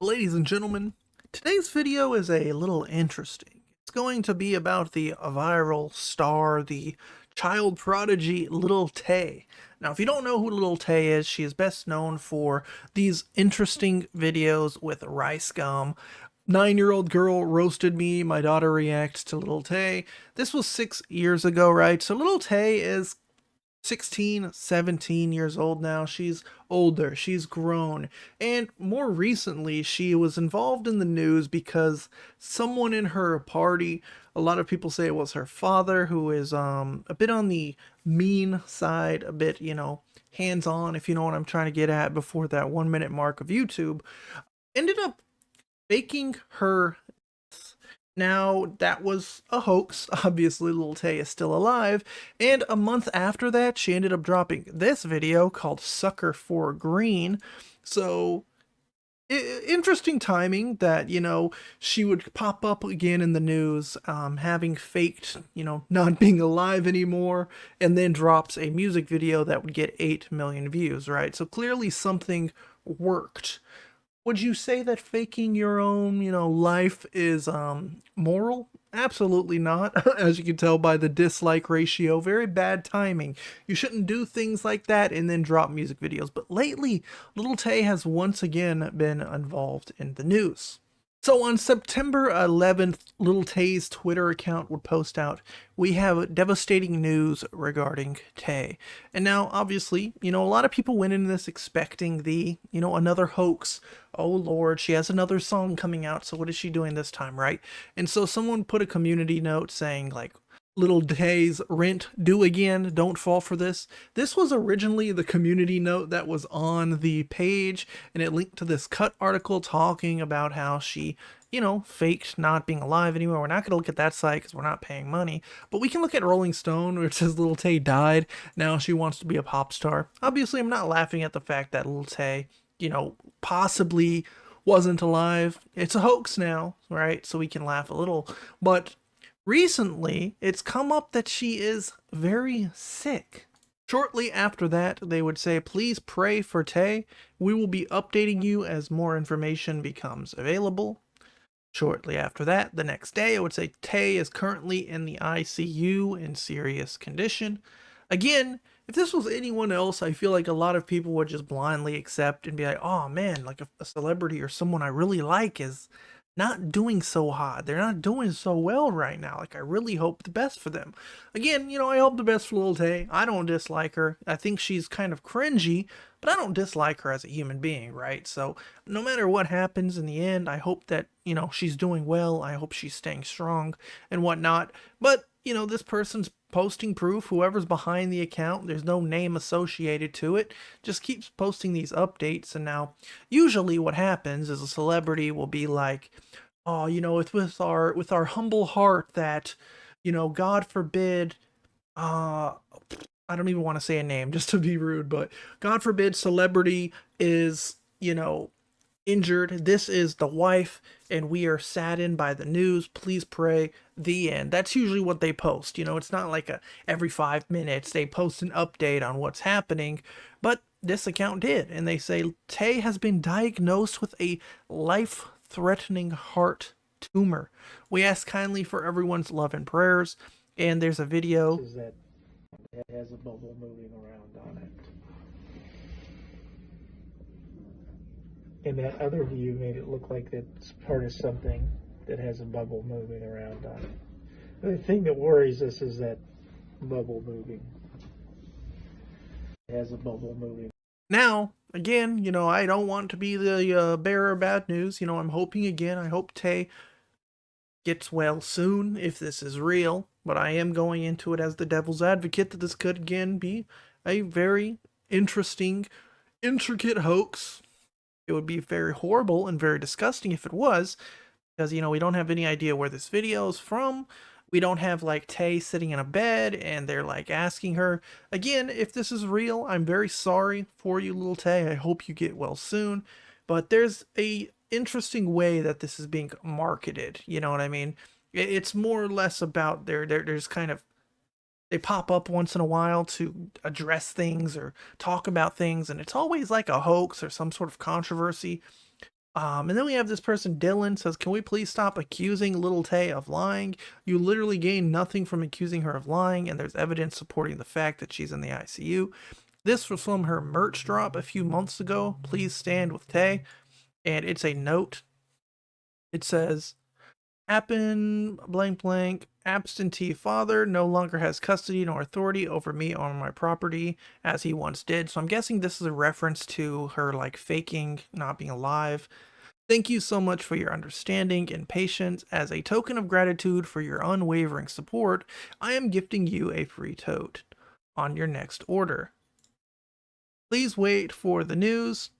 Ladies and gentlemen, today's video is a little interesting. It's going to be about the viral star, the child prodigy Lil Tay. Now, if you don't know who Lil Tay is, she is best known for these interesting videos with rice gum. 9-year-old girl roasted me, my daughter reacts to Lil Tay. This was 6 years ago, right? So Lil Tay is 16, 17 years old now. She's older, she's grown, and more recently she was involved in the news because someone in her party, a lot of people say it was her father, who is a bit on the mean side, a bit, hands-on, if you know what I'm trying to get at, before that 1 minute mark of YouTube, ended up faking her. Now, that was a hoax. Obviously, Lil Tay is still alive. And a month after that, she ended up dropping this video called Sucker for Green. So, interesting timing that, she would pop up again in the news, having faked, not being alive anymore, and then drops a music video that would get 8 million views, right? So, clearly something worked. Would you say that faking your own, life is moral? Absolutely not. As you can tell by the dislike ratio, very bad timing. You shouldn't do things like that and then drop music videos. But lately, Lil Tay has once again been involved in the news. So on September 11th, Lil Tay's Twitter account would post out, "We have devastating news regarding Tay." And now, obviously, a lot of people went into this expecting another hoax. Oh Lord, she has another song coming out, so what is she doing this time, right? And so someone put a community note saying, like, "Little Tay's rent due again, don't fall for this." This was originally the community note that was on the page, and it linked to this cut article talking about how she, faked not being alive anymore. We're not going to look at that site because we're not paying money, but we can look at Rolling Stone, where it says Lil Tay died. Now she wants to be a pop star. Obviously, I'm not laughing at the fact that Lil Tay, possibly wasn't alive. It's a hoax now, right? So we can laugh a little, but recently, it's come up that she is very sick. Shortly after that, they would say, "Please pray for Tay. We will be updating you as more information becomes available." Shortly after that, the next day, it would say, "Tay is currently in the ICU in serious condition." Again, if this was anyone else, I feel like a lot of people would just blindly accept and be like, "Oh man, like a celebrity or someone I really like is not doing so hot. They're not doing so well right now. Like, I really hope the best for them." Again, I hope the best for Lil Tay. I don't dislike her. I think she's kind of cringy, but I don't dislike her as a human being, right? So, no matter what happens in the end, I hope that, she's doing well. I hope she's staying strong and whatnot. But, this person's posting proof. Whoever's behind the account, there's no name associated to it, just keeps posting these updates. And now, usually what happens is a celebrity will be like, "Oh, it's with our humble heart that, God forbid, uh I don't even want to say a name just to be rude, but God forbid celebrity is, injured. This is the wife, and we are saddened by the news. Please pray." The end. That's usually what they post. It's not like every 5 minutes they post an update on what's happening, but this account did, and they say Tay has been diagnosed with a life-threatening heart tumor. We ask kindly for everyone's love and prayers, and there's a video. Is that it has a bubble moving around on it. And that other view made it look like it's part of something that has a bubble moving around on it. The thing that worries us is that bubble moving. It has a bubble moving. Now, again, I don't want to be the bearer of bad news. I'm hoping again. I hope Tay gets well soon if this is real, but I am going into it as the devil's advocate that this could again be a very interesting, intricate hoax. It would be very horrible and very disgusting if it was, because, we don't have any idea where this video is from. We don't have, like, Tay sitting in a bed and they're, like, asking her. Again, if this is real, I'm very sorry for you, Lil Tay. I hope you get well soon. But there's a interesting way that this is being marketed. You know what I mean? It's more or less about there's kind of, they pop up once in a while to address things or talk about things, and it's always like a hoax or some sort of controversy. And then we have this person, Dylan, says, can we please stop accusing Lil Tay of lying? You literally gain nothing from accusing her of lying, and there's evidence supporting the fact that she's in the ICU. This was from her merch drop a few months ago. Please stand with Tay. And it's a note. It says, happen blank blank absentee father no longer has custody nor authority over me or my property as he once did. So I'm guessing this is a reference to her like faking not being alive. Thank you so much for your understanding and patience. As a token of gratitude for your unwavering support, I am gifting you a free tote on your next order. Please wait for the news.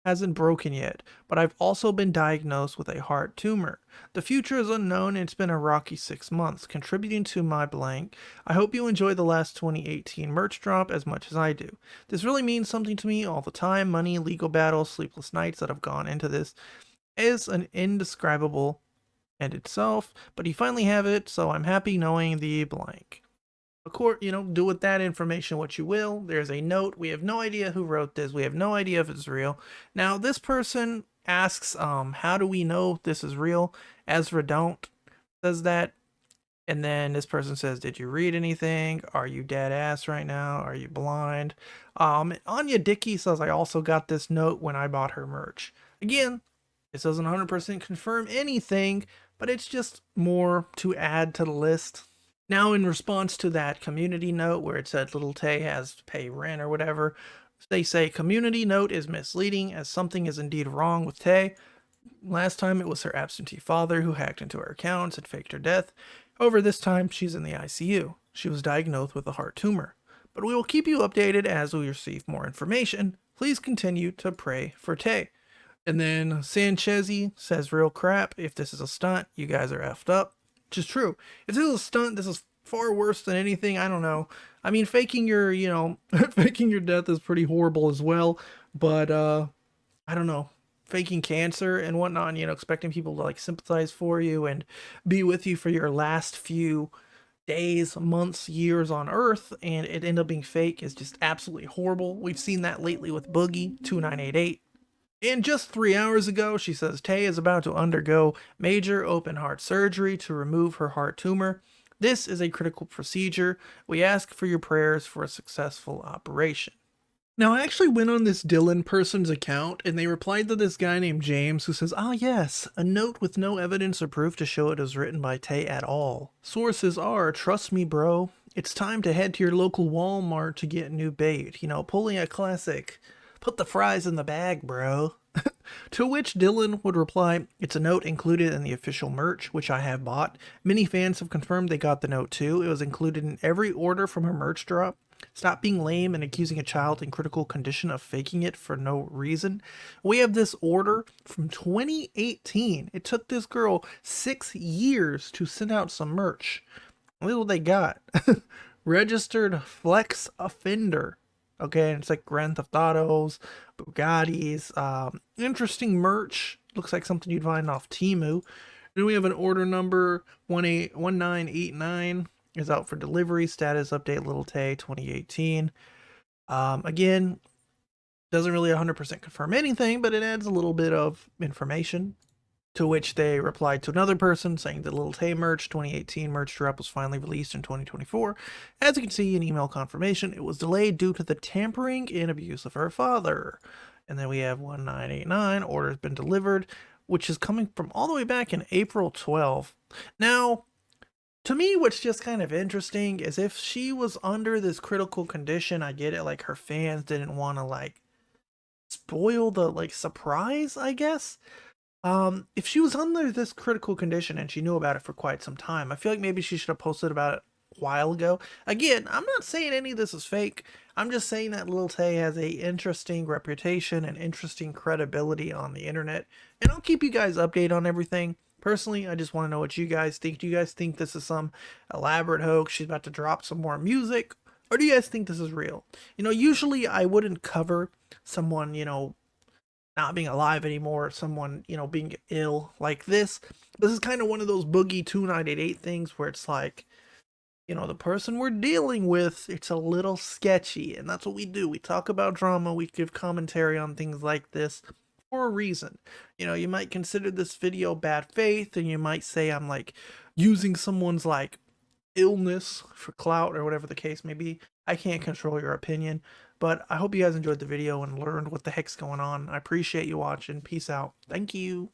Hasn't broken yet, but I've also been diagnosed with a heart tumor. The future is unknown and it's been a rocky 6 months, contributing to my blank. I hope you enjoy the last 2018 merch drop as much as I do. This really means something to me. All the time, money, legal battles, sleepless nights that have gone into this is an indescribable end itself, but you finally have it, so I'm happy knowing the blank. Of course, do with that information what you will. There's a note. We have no idea who wrote this. We have no idea if it's real. Now, this person asks, how do we know this is real? Ezra Don't says that. And then this person says, did you read anything? Are you dead ass right now? Are you blind? Anya Dickey says, I also got this note when I bought her merch. Again, this doesn't 100% confirm anything, but it's just more to add to the list. Now, in response to that community note where it said Lil Tay has to pay rent or whatever, they say community note is misleading as something is indeed wrong with Tay. Last time it was her absentee father who hacked into her accounts and faked her death. However, this time she's in the ICU. She was diagnosed with a heart tumor. But we will keep you updated as we receive more information. Please continue to pray for Tay. And then Sanchezi says real crap. If this is a stunt, you guys are effed up. Which is true. If this is a stunt, this is far worse than anything. I don't know. I mean, faking your, faking your death is pretty horrible as well. But, I don't know. Faking cancer and whatnot, and, expecting people to like sympathize for you and be with you for your last few days, months, years on Earth, and it end up being fake is just absolutely horrible. We've seen that lately with Boogie 2988. And just 3 hours ago, she says Tay is about to undergo major open heart surgery to remove her heart tumor. This is a critical procedure. We ask for your prayers for a successful operation. Now, I actually went on this Dylan person's account, and they replied to this guy named James who says, ah yes, a note with no evidence or proof to show it was written by Tay at all. Sources are, trust me bro, it's time to head to your local Walmart to get new bait. Pulling a classic, put the fries in the bag, bro. To which Dylan would reply, it's a note included in the official merch, which I have bought. Many fans have confirmed they got the note too. It was included in every order from her merch drop. Stop being lame and accusing a child in critical condition of faking it for no reason. We have this order from 2018. It took this girl 6 years to send out some merch. Look what they got. Registered flex offender. Okay, and it's like Grand Theft Autos, Bugattis, interesting merch. Looks like something you'd find off Temu. Then we have an order number 1989 is out for delivery. Status update Lil Tay 2018. Again, doesn't really 100% confirm anything, but it adds a little bit of information. To which they replied to another person saying the Lil Tay merch 2018 merch drop was finally released in 2024. As you can see in email confirmation, it was delayed due to the tampering and abuse of her father. And then we have 1989, order has been delivered, which is coming from all the way back in April 12. Now, to me, what's just kind of interesting is if she was under this critical condition, I get it, like her fans didn't want to like spoil the like surprise, I guess. If she was under this critical condition and she knew about it for quite some time, I feel like maybe she should have posted about it a while ago. Again, I'm not saying any of this is fake. I'm just saying that Lil Tay has a interesting reputation and interesting credibility on the internet. And I'll keep you guys updated on everything. Personally, I just want to know what you guys think. Do you guys think this is some elaborate hoax? She's about to drop some more music? Or do you guys think this is real? Usually I wouldn't cover someone, not being alive anymore, someone, being ill like this. This is kind of one of those Boogie 2988 things where it's like, the person we're dealing with, it's a little sketchy, and that's what we do. We talk about drama, we give commentary on things like this. for a reason. You know, you might consider this video bad faith, and you might say I'm like using someone's like illness for clout or whatever the case may be. I can't control your opinion, but I hope you guys enjoyed the video and learned what the heck's going on. I appreciate you watching. Peace out. Thank you.